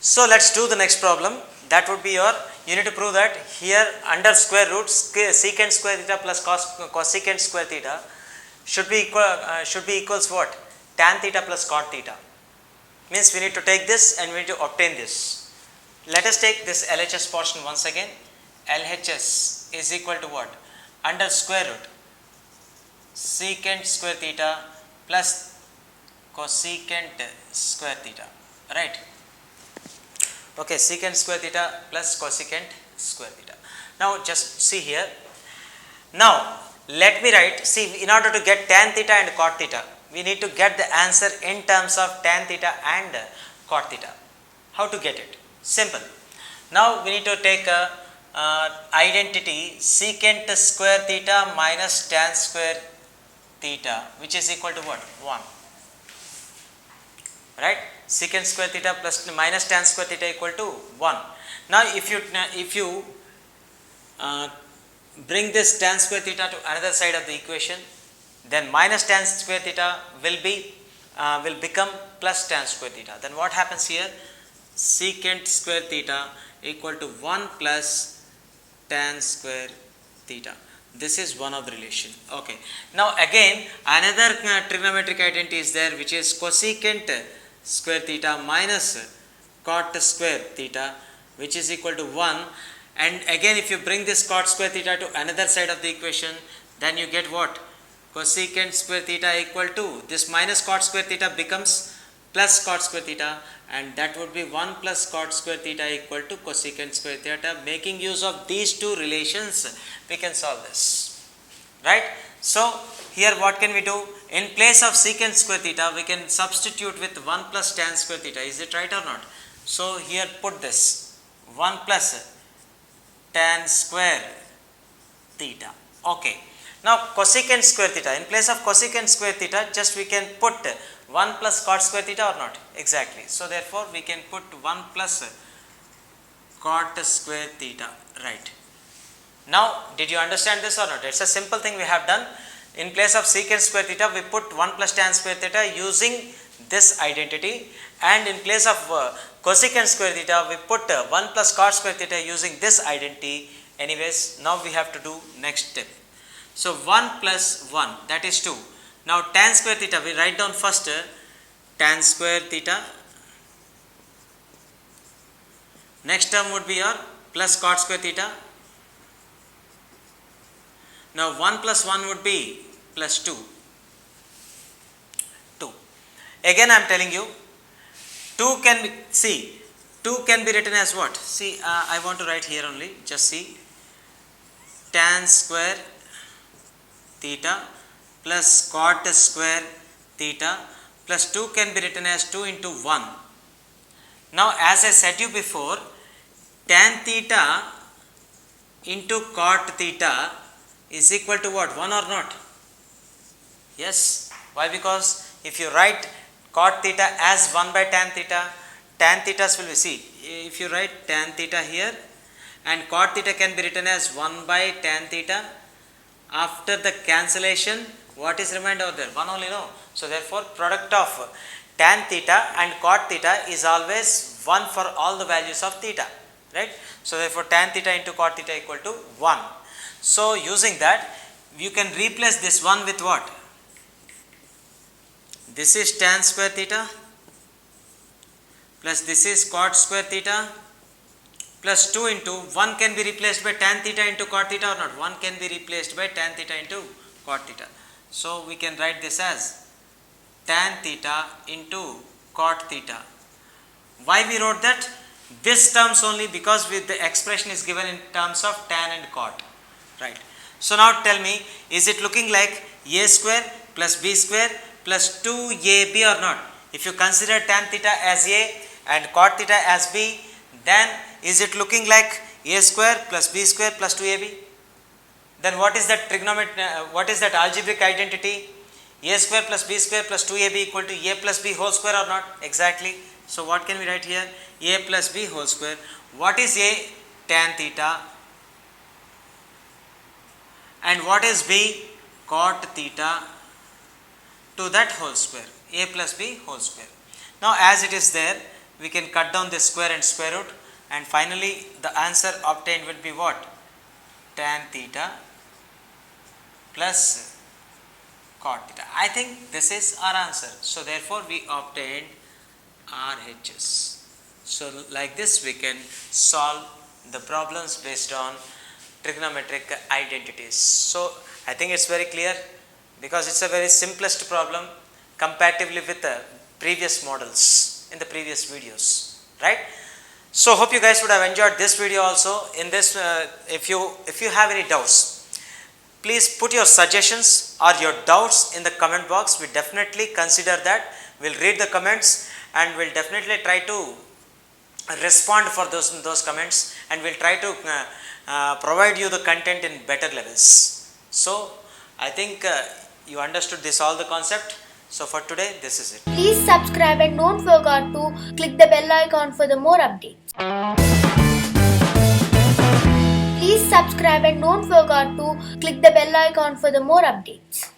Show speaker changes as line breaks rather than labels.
So let's do the next problem. That would be you need to prove that here under square root secant square theta plus cosecant square theta should be equals what? Tan theta plus cot theta. Means we need to take this and we need to obtain this. Let us take this LHS portion once again. LHS is equal to what? Under square root secant square theta plus cosecant square theta, right? Okay, secant square theta plus cosecant square theta. Now just see here. Now let me write, see, in order to get tan theta and cot theta, we need to get the answer in terms of tan theta and cot theta. How to get it? Simple. Now we need to take a identity secant square theta minus tan square theta, which is equal to what? 1. Right? Secant square theta plus minus tan square theta equal to 1. Now if you bring this tan square theta to another side of the equation, then minus tan square theta will become plus tan square theta. Then what happens here? Secant square theta equal to 1 plus tan square theta. This is one of the relation. Okay. Now again another trigonometric identity is there, which is cosecant square theta minus cot square theta, which is equal to 1. And again if you bring this cot square theta to another side of the equation, then you get what? Cosecant square theta equal to this minus cot square theta becomes plus cot square theta, and that would be 1 plus cot square theta equal to cosecant square theta. Making use of these two relations, we can solve this, right? So here what can we do? In place of secant square theta, we can substitute with 1 plus tan square theta. Is it right or not? So here put this 1 plus tan square theta. Okay. Now cosecant square theta, in place of cosecant square theta, just we can put 1 plus cot square theta or not? Exactly. So therefore we can put 1 plus cot square theta, right? Now did you understand this or not? It's a simple thing we have done. In place of secant square theta, we put 1 plus tan square theta using this identity, and in place of cosecant square theta, we put 1 plus cot square theta using this identity. Anyways, now we have to do next step. So 1 plus 1, that is 2. Now tan square theta, we write down first tan square theta. Next term would be your plus cot square theta. Now 1 plus 1 would be plus 2. 2. Again I am telling you, 2 can be written as what? See, I want to write here only, just see, tan square theta plus cot square theta plus 2 can be written as 2 into 1. Now as I said you before, tan theta into cot theta is equal to what? 1 or not? Yes. Why? Because if you write cot theta as 1 by tan thetas will be, see, if you write tan theta here and cot theta can be written as 1 by tan theta, after the cancellation what is remained over there? 1 only, no. So therefore product of tan theta and cot theta is always 1 for all the values of theta, right? So therefore tan theta into cot theta equal to 1. So using that, you can replace this 1 with what? This is tan square theta plus this is cot square theta plus 2 into 1 can be replaced by tan theta into cot theta or not? 1 can be replaced by tan theta into cot theta. So we can write this as tan theta into cot theta. Why we wrote that? This terms only, because with the expression is given in terms of tan and cot, right? So now tell me, is it looking like a square plus b square plus 2ab or not? If you consider tan theta as a and cot theta as b, then is it looking like a square plus b square plus 2ab? Then what is that what is that algebraic identity? A square plus b square plus 2ab equal to a plus b whole square or not? Exactly. So what can we write here? A plus b whole square. What is a? Tan theta. And what is b? Cot theta to that whole square. A plus b whole square. Now as it is there, we can cut down the square and square root, and finally the answer obtained will be what? Tan theta plus cot theta. I think this is our answer. So therefore we obtained RHS. So like this we can solve the problems based on trigonometric identities. So I think it's very clear, because it's a very simplest problem comparatively with the previous models in the previous videos, right? So hope you guys would have enjoyed this video also. In this, if you have any doubts, please put your suggestions or your doubts in the comment box. We definitely consider that. We'll read the comments and we'll definitely try to respond for those comments, and we'll try to provide you the content in better levels. So I think you understood this all the concept. So for today, this is it.
Please subscribe and don't forget to click the bell icon for the more updates. Please subscribe and don't forget to click the bell icon for the more updates.